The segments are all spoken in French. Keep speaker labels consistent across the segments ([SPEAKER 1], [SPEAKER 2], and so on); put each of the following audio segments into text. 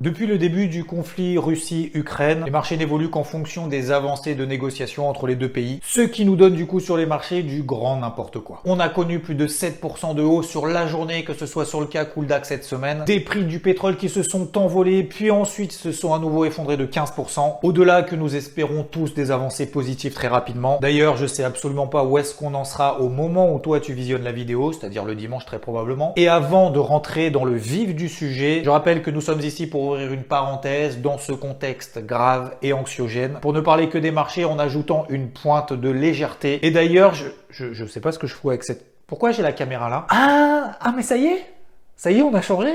[SPEAKER 1] Depuis le début du conflit Russie-Ukraine, les marchés n'évoluent qu'en fonction des avancées de négociations entre les deux pays, ce qui nous donne du coup sur les marchés du grand n'importe quoi. On a connu plus de 7% de hausse sur la journée, que ce soit sur le CAC ou le DAX cette semaine, des prix du pétrole qui se sont envolés, puis ensuite se sont à nouveau effondrés de 15%, au-delà que nous espérons tous des avancées positives très rapidement. D'ailleurs, je sais absolument pas où est-ce qu'on en sera au moment où toi tu visionnes la vidéo, c'est-à-dire le dimanche très probablement. Et avant de rentrer dans le vif du sujet, je rappelle que nous sommes ici pour ouvrir une parenthèse dans ce contexte grave et anxiogène, pour ne parler que des marchés en ajoutant une pointe de légèreté. Et d'ailleurs, je sais pas ce que je fous avec cette... Pourquoi j'ai la caméra là? Ah, mais ça y est? Ça y est, on a changé?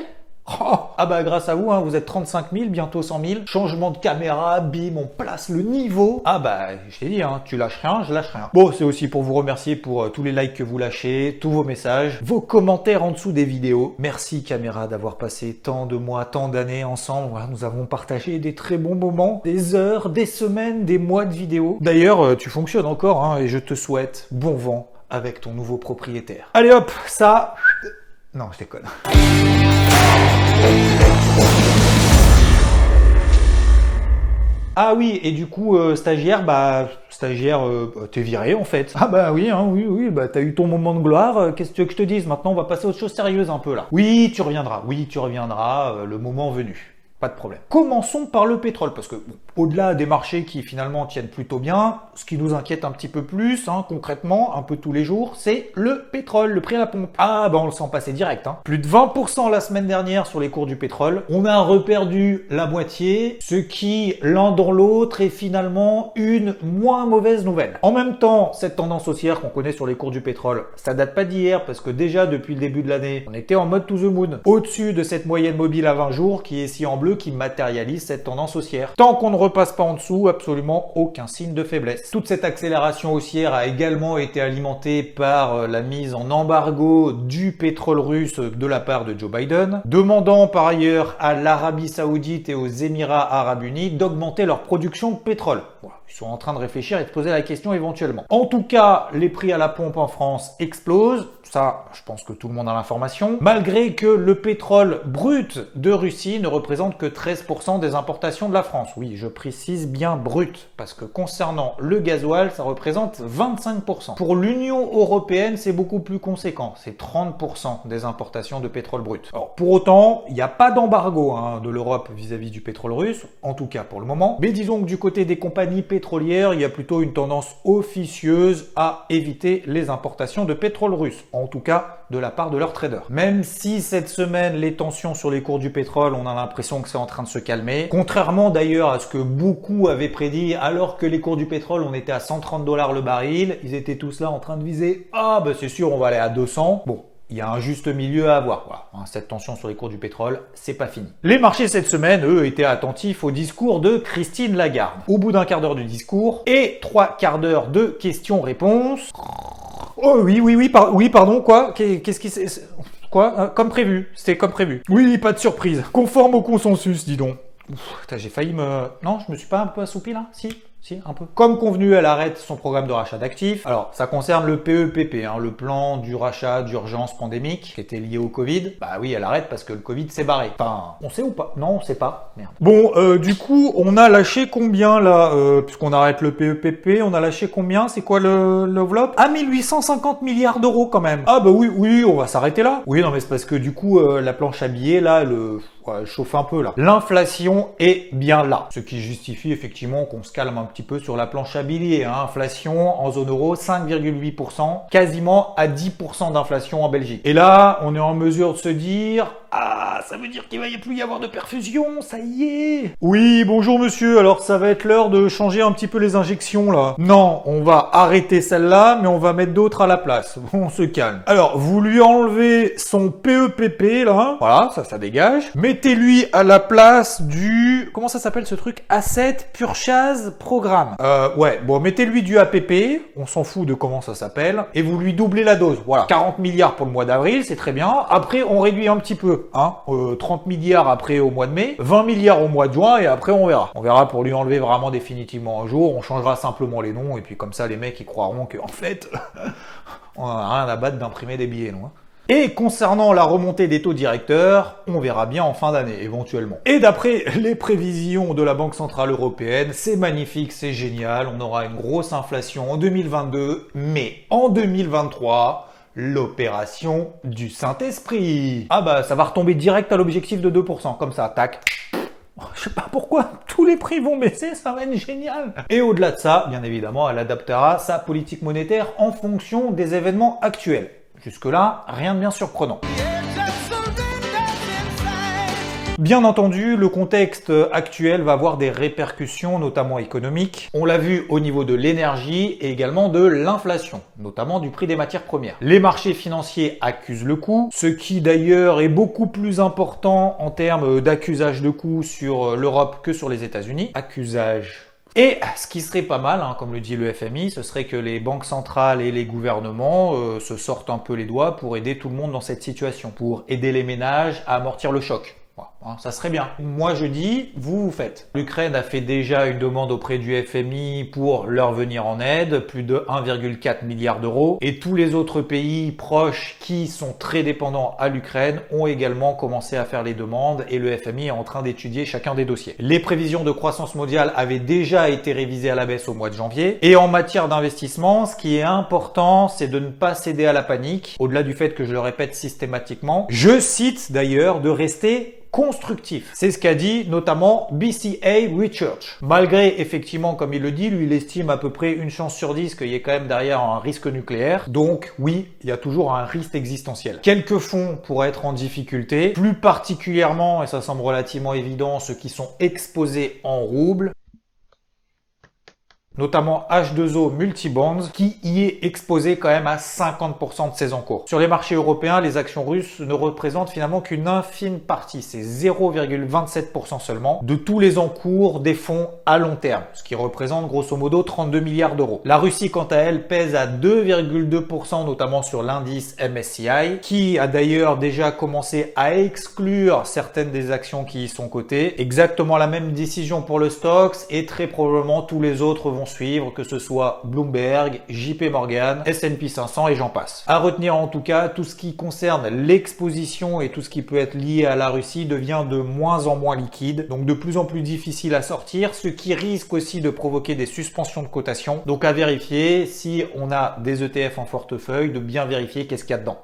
[SPEAKER 1] Oh, ah bah grâce à vous, hein, vous êtes 35 000, bientôt 100 000. Changement de caméra, bim, on place le niveau. Ah bah je t'ai dit, hein, tu lâches rien, je lâche rien. Bon, c'est aussi pour vous remercier pour tous les likes que vous lâchez, tous vos messages, vos commentaires en dessous des vidéos. Merci caméra d'avoir passé tant de mois, tant d'années ensemble. Voilà, nous avons partagé des très bons moments, des heures, des semaines, des mois de vidéos. D'ailleurs, tu fonctionnes encore hein, et je te souhaite bon vent avec ton nouveau propriétaire. Allez hop, ça... Non, je déconne. Ah oui, et du coup, stagiaire, t'es viré en fait. Ah bah oui, hein, oui, bah t'as eu ton moment de gloire, qu'est-ce que tu veux que je te dise? Maintenant, on va passer à autre chose sérieuse un peu là. Oui, tu reviendras, le moment venu. Pas de problème. Commençons par le pétrole, parce que bon, au-delà des marchés qui finalement tiennent plutôt bien, ce qui nous inquiète un petit peu plus, hein, concrètement, un peu tous les jours, c'est le pétrole, le prix à la pompe. Ah bah on le sent passer direct. Hein. Plus de 20% la semaine dernière sur les cours du pétrole. On a reperdu la moitié, ce qui, l'un dans l'autre, est finalement une moins mauvaise nouvelle. En même temps, cette tendance haussière qu'on connaît sur les cours du pétrole, ça date pas d'hier, parce que déjà depuis le début de l'année, on était en mode to the moon, au-dessus de cette moyenne mobile à 20 jours qui est ici en bleu, qui matérialise cette tendance haussière. Tant qu'on ne repasse pas en dessous, absolument aucun signe de faiblesse. Toute cette accélération haussière a également été alimentée par la mise en embargo du pétrole russe de la part de Joe Biden, demandant par ailleurs à l'Arabie Saoudite et aux Émirats Arabes Unis d'augmenter leur production de pétrole. Voilà. Ils sont en train de réfléchir et de poser la question éventuellement. En tout cas, les prix à la pompe en France explosent. Ça, je pense que tout le monde a l'information. Malgré que le pétrole brut de Russie ne représente que 13% des importations de la France. Oui, je précise bien brut, parce que concernant le gasoil, ça représente 25%. Pour l'Union européenne, c'est beaucoup plus conséquent. C'est 30% des importations de pétrole brut. Alors, pour autant, il n'y a pas d'embargo hein, de l'Europe vis-à-vis du pétrole russe, en tout cas pour le moment. Mais disons que du côté des compagnies pétrolières, il y a plutôt une tendance officieuse à éviter les importations de pétrole russe. En tout cas, de la part de leurs traders. Même si cette semaine, les tensions sur les cours du pétrole, on a l'impression que c'est en train de se calmer. Contrairement d'ailleurs à ce que beaucoup avaient prédit, alors que les cours du pétrole, on était à 130 $ le baril, ils étaient tous là en train de viser « Ah, bah c'est sûr, on va aller à 200 ». Bon. Il y a un juste milieu à avoir. Voilà. Cette tension sur les cours du pétrole, c'est pas fini. Les marchés cette semaine, eux, étaient attentifs au discours de Christine Lagarde. Au bout d'un quart d'heure de discours et 3 quarts d'heure de questions-réponses. Oh oui, pardon, quoi? Qu'est-ce qui s'est... Quoi? Comme prévu, c'était comme prévu. Oui, pas de surprise. Conforme au consensus, dis donc. J'ai failli me... Non, je me suis pas un peu assoupi là? Si, un peu. Comme convenu, elle arrête son programme de rachat d'actifs. Alors, ça concerne le PEPP, hein, le plan du rachat d'urgence pandémique, qui était lié au Covid. Bah oui, elle arrête parce que le Covid s'est barré. Enfin, on sait ou pas? Non, on sait pas. Merde. Bon, du coup, on a lâché combien là puisqu'on arrête le PEPP, on a lâché combien? C'est quoi l'enveloppe? Ah, 1850 milliards d'euros quand même. Ah bah oui, on va s'arrêter là. Oui, non mais c'est parce que du coup, la planche à billets là, elle chauffe un peu là. L'inflation est bien là. Ce qui justifie effectivement qu'on se calme un petit peu sur la planche à billets. Hein. Inflation en zone euro, 5,8%, quasiment à 10% d'inflation en Belgique. Et là, on est en mesure de se dire... Ah, ça veut dire qu'il va plus y avoir de perfusion, ça y est. Oui, bonjour monsieur, alors ça va être l'heure de changer un petit peu les injections là. Non, on va arrêter celle-là, mais on va mettre d'autres à la place. On se calme. Alors, vous lui enlevez son PEPP là, voilà, ça dégage. Mettez-lui à la place du... Comment ça s'appelle ce truc? Asset Purchase Programme. Ouais, bon, mettez-lui du APP, on s'en fout de comment ça s'appelle, et vous lui doublez la dose. Voilà, 40 milliards pour le mois d'avril, c'est très bien. Après, on réduit un petit peu. 30 milliards après au mois de mai, 20 milliards au mois de juin et après on verra. On verra pour lui enlever vraiment définitivement un jour, on changera simplement les noms et puis comme ça les mecs ils croiront que en fait on a rien à battre d'imprimer des billets, non? Et concernant la remontée des taux directeurs, on verra bien en fin d'année, éventuellement. Et d'après les prévisions de la Banque Centrale Européenne, c'est magnifique, c'est génial, on aura une grosse inflation en 2022, mais en 2023... l'opération du Saint-Esprit. Ah bah ça va retomber direct à l'objectif de 2%, comme ça, tac. Je sais pas pourquoi, tous les prix vont baisser, ça va être génial. Et au-delà de ça, bien évidemment, elle adaptera sa politique monétaire en fonction des événements actuels. Jusque-là, rien de bien surprenant. Bien entendu, le contexte actuel va avoir des répercussions, notamment économiques. On l'a vu au niveau de l'énergie et également de l'inflation, notamment du prix des matières premières. Les marchés financiers accusent le coup, ce qui d'ailleurs est beaucoup plus important en termes d'accusage de coût sur l'Europe que sur les États-Unis. Accusage. Et ce qui serait pas mal, comme le dit le FMI, ce serait que les banques centrales et les gouvernements se sortent un peu les doigts pour aider tout le monde dans cette situation, pour aider les ménages à amortir le choc. Ça serait bien. Moi je dis, vous faites. L'Ukraine a fait déjà une demande auprès du FMI pour leur venir en aide, plus de 1,4 milliard d'euros. Et tous les autres pays proches qui sont très dépendants à l'Ukraine ont également commencé à faire les demandes et le FMI est en train d'étudier chacun des dossiers. Les prévisions de croissance mondiale avaient déjà été révisées à la baisse au mois de janvier. Et en matière d'investissement, ce qui est important, c'est de ne pas céder à la panique. Au-delà du fait que je le répète systématiquement, je cite d'ailleurs de rester constructif. C'est ce qu'a dit notamment BCA Research. Malgré, effectivement, comme il le dit, lui, il estime à peu près une chance sur 10 qu'il y ait quand même derrière un risque nucléaire. Donc, oui, il y a toujours un risque existentiel. Quelques fonds pourraient être en difficulté, plus particulièrement, et ça semble relativement évident, ceux qui sont exposés en roubles, notamment H2O Multibonds, qui y est exposé quand même à 50% de ses encours. Sur les marchés européens, les actions russes ne représentent finalement qu'une infime partie, c'est 0,27% seulement, de tous les encours des fonds à long terme, ce qui représente grosso modo 32 milliards d'euros. La Russie, quant à elle, pèse à 2,2%, notamment sur l'indice MSCI, qui a d'ailleurs déjà commencé à exclure certaines des actions qui y sont cotées. Exactement la même décision pour le Stoxx, et très probablement tous les autres vont suivre, que ce soit Bloomberg, JP Morgan, S&P 500 et j'en passe. À retenir en tout cas, tout ce qui concerne l'exposition et tout ce qui peut être lié à la Russie devient de moins en moins liquide, donc de plus en plus difficile à sortir, ce qui risque aussi de provoquer des suspensions de cotation. Donc à vérifier, si on a des ETF en portefeuille, de bien vérifier qu'est-ce qu'il y a dedans.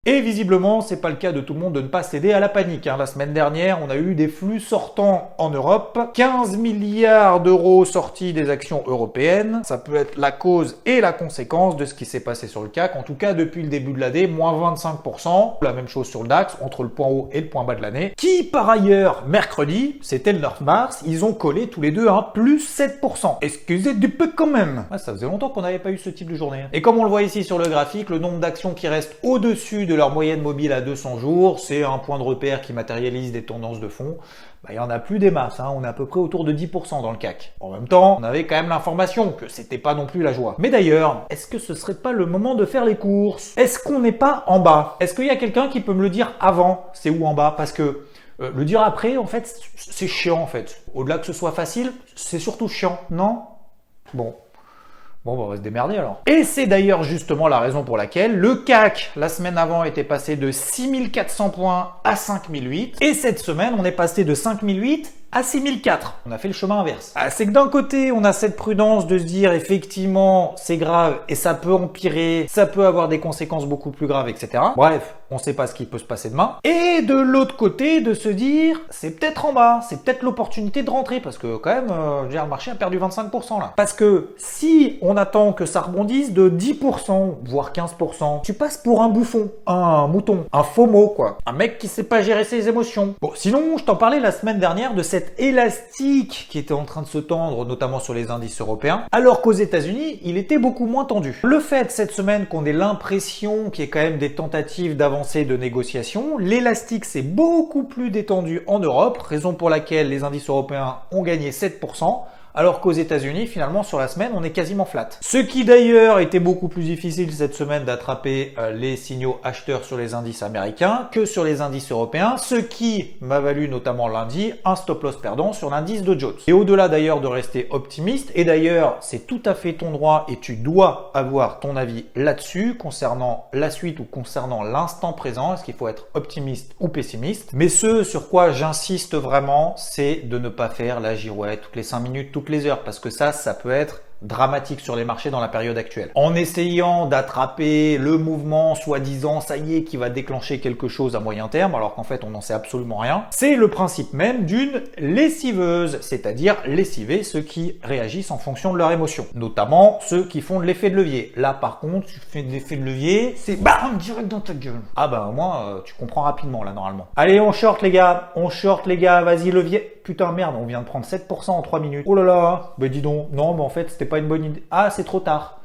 [SPEAKER 1] Et visiblement, c'est pas le cas de tout le monde de ne pas céder à la panique. La semaine dernière, on a eu des flux sortants en Europe. 15 milliards d'euros sortis des actions européennes. Ça peut être la cause et la conséquence de ce qui s'est passé sur le CAC. En tout cas, depuis le début de l'année, moins 25%. La même chose sur le DAX, entre le point haut et le point bas de l'année. Qui, par ailleurs, mercredi, c'était le 9 mars, ils ont collé tous les deux un plus 7%. Excusez du peu quand même. Ça faisait longtemps qu'on n'avait pas eu ce type de journée. Et comme on le voit ici sur le graphique, le nombre d'actions qui restent au-dessus de leur moyenne mobile à 200 jours, c'est un point de repère qui matérialise des tendances de fond. Il y en a plus des masses, on est à peu près autour de 10% dans le CAC. En même temps, on avait quand même l'information que c'était pas non plus la joie. Mais d'ailleurs, est-ce que ce serait pas le moment de faire les courses? Est-ce qu'on n'est pas en bas? Est-ce qu'il y a quelqu'un qui peut me le dire avant? C'est où en bas? Parce que le dire après, en fait, c'est chiant en fait. Au-delà que ce soit facile, c'est surtout chiant, non? Bon, on va se démerder alors. Et c'est d'ailleurs justement la raison pour laquelle le CAC, la semaine avant, était passé de 6400 points à 5008. Et cette semaine, on est passé de 5008 à 6004. On a fait le chemin inverse. C'est que d'un côté, on a cette prudence de se dire effectivement, c'est grave et ça peut empirer, ça peut avoir des conséquences beaucoup plus graves, etc. Bref, on sait pas ce qui peut se passer demain. Et de l'autre côté, de se dire, c'est peut-être en bas, c'est peut-être l'opportunité de rentrer parce que quand même, le marché a perdu 25% là. Parce que si on attend que ça rebondisse de 10%, voire 15%, tu passes pour un bouffon, un mouton, un FOMO quoi. Un mec qui sait pas gérer ses émotions. Bon, sinon, je t'en parlais la semaine dernière de cette élastique qui était en train de se tendre, notamment sur les indices européens, alors qu'aux États-Unis, il était beaucoup moins tendu. Le fait cette semaine qu'on ait l'impression qu'il y ait quand même des tentatives d'avancée de négociation, l'élastique s'est beaucoup plus détendu en Europe, raison pour laquelle les indices européens ont gagné 7%, alors qu'aux États-Unis, finalement, sur la semaine, on est quasiment flat. Ce qui d'ailleurs était beaucoup plus difficile cette semaine d'attraper les signaux acheteurs sur les indices américains que sur les indices européens, ce qui m'a valu notamment lundi un stop loss perdant sur l'indice Dow Jones. Et au-delà d'ailleurs de rester optimiste, et d'ailleurs c'est tout à fait ton droit et tu dois avoir ton avis là-dessus concernant la suite ou concernant l'instant présent, est-ce qu'il faut être optimiste ou pessimiste, mais ce sur quoi j'insiste vraiment, c'est de ne pas faire la girouette toutes les 5 minutes, toutes les heures, parce que ça peut être dramatique sur les marchés dans la période actuelle. En essayant d'attraper le mouvement soi-disant, ça y est, qui va déclencher quelque chose à moyen terme, alors qu'en fait on n'en sait absolument rien, c'est le principe même d'une lessiveuse, c'est-à-dire lessiver ceux qui réagissent en fonction de leur émotion, notamment ceux qui font de l'effet de levier. Là par contre, tu fais de l'effet de levier, c'est bam, direct dans ta gueule. Ah bah au moins, tu comprends rapidement là normalement. Allez, on short les gars, vas-y levier. Putain merde, on vient de prendre 7% en 3 minutes. Oh là là, bah dis donc, non mais en fait c'était pas une bonne idée. Ah c'est trop tard.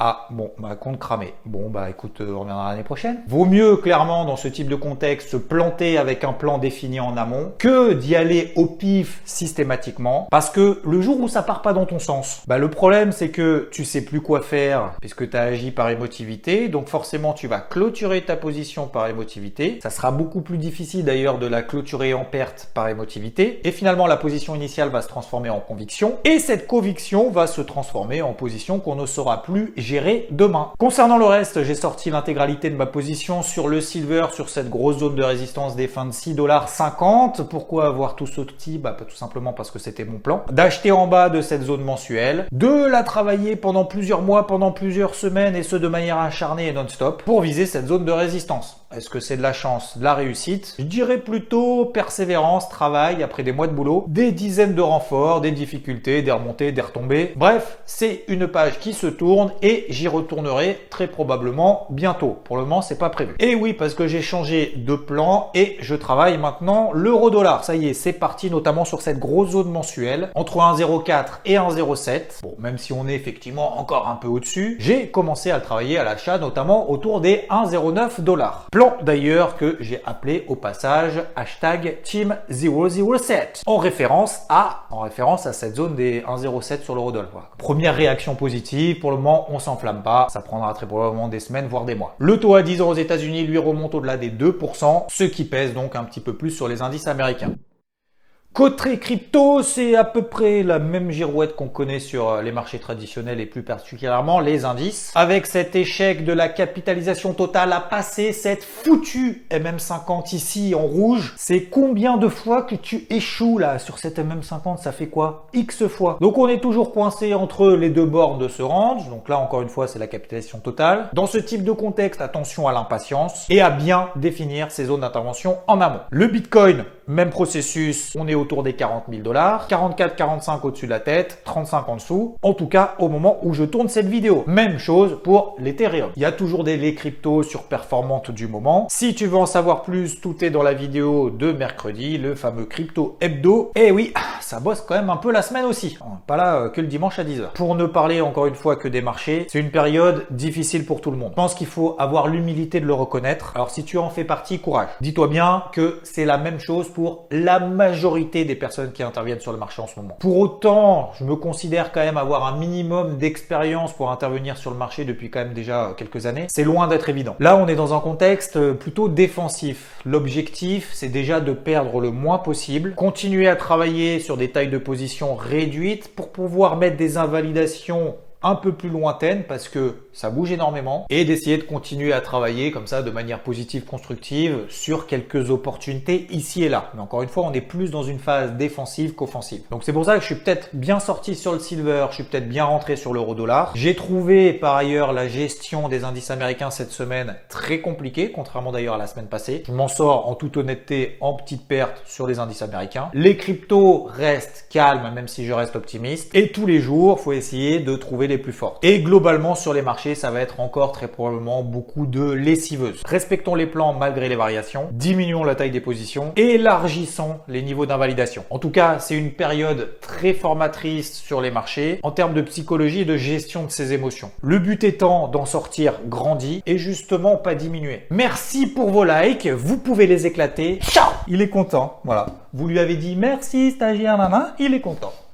[SPEAKER 1] Ah bon, bah compte cramé. Bon bah écoute, on reviendra l'année prochaine. Vaut mieux clairement dans ce type de contexte se planter avec un plan défini en amont que d'y aller au pif systématiquement, parce que le jour où ça part pas dans ton sens, bah le problème c'est que tu sais plus quoi faire puisque tu as agi par émotivité, donc forcément tu vas clôturer ta position par émotivité. Ça sera beaucoup plus difficile d'ailleurs de la clôturer en perte par émotivité, et finalement la position initiale va se transformer en conviction, et cette conviction va se transformer en position qu'on ne saura plus gérer demain. Concernant le reste, j'ai sorti l'intégralité de ma position sur le silver, sur cette grosse zone de résistance des fins de 6,50 $. Pourquoi avoir tout sauté? Bah tout simplement parce que c'était mon plan. D'acheter en bas de cette zone mensuelle, de la travailler pendant plusieurs mois, pendant plusieurs semaines, et ce de manière acharnée et non-stop, pour viser cette zone de résistance. Est-ce que c'est de la chance, de la réussite? Je dirais plutôt persévérance, travail, après des mois de boulot, des dizaines de renforts, des difficultés, des remontées, des retombées. Bref, c'est une page qui se tourne et j'y retournerai très probablement bientôt. Pour le moment, c'est pas prévu. Et oui, parce que j'ai changé de plan et je travaille maintenant l'euro-dollar. Ça y est, c'est parti, notamment sur cette grosse zone mensuelle, entre 1,04 et 1,07. Bon, même si on est effectivement encore un peu au-dessus, j'ai commencé à le travailler à l'achat, notamment autour des 1,09 $. Plan d'ailleurs que j'ai appelé au passage #Team007 en référence à cette zone des 1,07 sur l'euro-dollar. Voilà. Première réaction positive, pour le moment on s'enflamme pas, ça prendra très probablement des semaines voire des mois. Le taux à 10 ans aux États-Unis lui remonte au-delà des 2%, ce qui pèse donc un petit peu plus sur les indices américains. Côté crypto, c'est à peu près la même girouette qu'on connaît sur les marchés traditionnels et plus particulièrement les indices. Avec cet échec de la capitalisation totale à passer cette foutue MM50 ici en rouge, c'est combien de fois que tu échoues là sur cette MM50? Ça fait quoi? X fois. Donc on est toujours coincé entre les deux bornes de ce range. Donc là encore une fois c'est la capitalisation totale. Dans ce type de contexte, attention à l'impatience et à bien définir ces zones d'intervention en amont. Le Bitcoin, même processus, on est autour des 40 000 $, 44, 45 au-dessus de la tête, 35 en dessous, en tout cas au moment où je tourne cette vidéo. Même chose pour l'Ethereum. Il y a toujours les cryptos surperformantes du moment. Si tu veux en savoir plus, tout est dans la vidéo de mercredi, le fameux crypto hebdo. Et oui, ça bosse quand même un peu la semaine aussi. Pas là que le dimanche à 10 h. Pour ne parler encore une fois que des marchés, c'est une période difficile pour tout le monde. Je pense qu'il faut avoir l'humilité de le reconnaître. Alors si tu en fais partie, courage. Dis-toi bien que c'est la même chose pour la majorité des personnes qui interviennent sur le marché en ce moment. Pour autant, je me considère quand même avoir un minimum d'expérience pour intervenir sur le marché depuis quand même déjà quelques années. C'est loin d'être évident. Là, on est dans un contexte plutôt défensif. L'objectif, c'est déjà de perdre le moins possible, continuer à travailler sur des tailles de position réduites pour pouvoir mettre des invalidations un peu plus lointaines parce que ça bouge énormément, et d'essayer de continuer à travailler comme ça de manière positive, constructive sur quelques opportunités ici et là. Mais encore une fois, on est plus dans une phase défensive qu'offensive. Donc c'est pour ça que je suis peut-être bien sorti sur le silver, je suis peut-être bien rentré sur l'euro-dollar. J'ai trouvé par ailleurs la gestion des indices américains cette semaine très compliquée, contrairement d'ailleurs à la semaine passée. Je m'en sors en toute honnêteté en petite perte sur les indices américains. Les cryptos restent calmes même si je reste optimiste, et tous les jours, faut essayer de trouver les plus fortes. Et globalement sur les marchés, ça va être encore très probablement beaucoup de lessiveuses. Respectons les plans malgré les variations, diminuons la taille des positions, élargissons les niveaux d'invalidation. En tout cas, c'est une période très formatrice sur les marchés en termes de psychologie et de gestion de ses émotions. Le but étant d'en sortir grandi et justement pas diminuer. Merci pour vos likes, vous pouvez les éclater. Ciao! Il est content, voilà. Vous lui avez dit merci stagiaire, nana, il est content.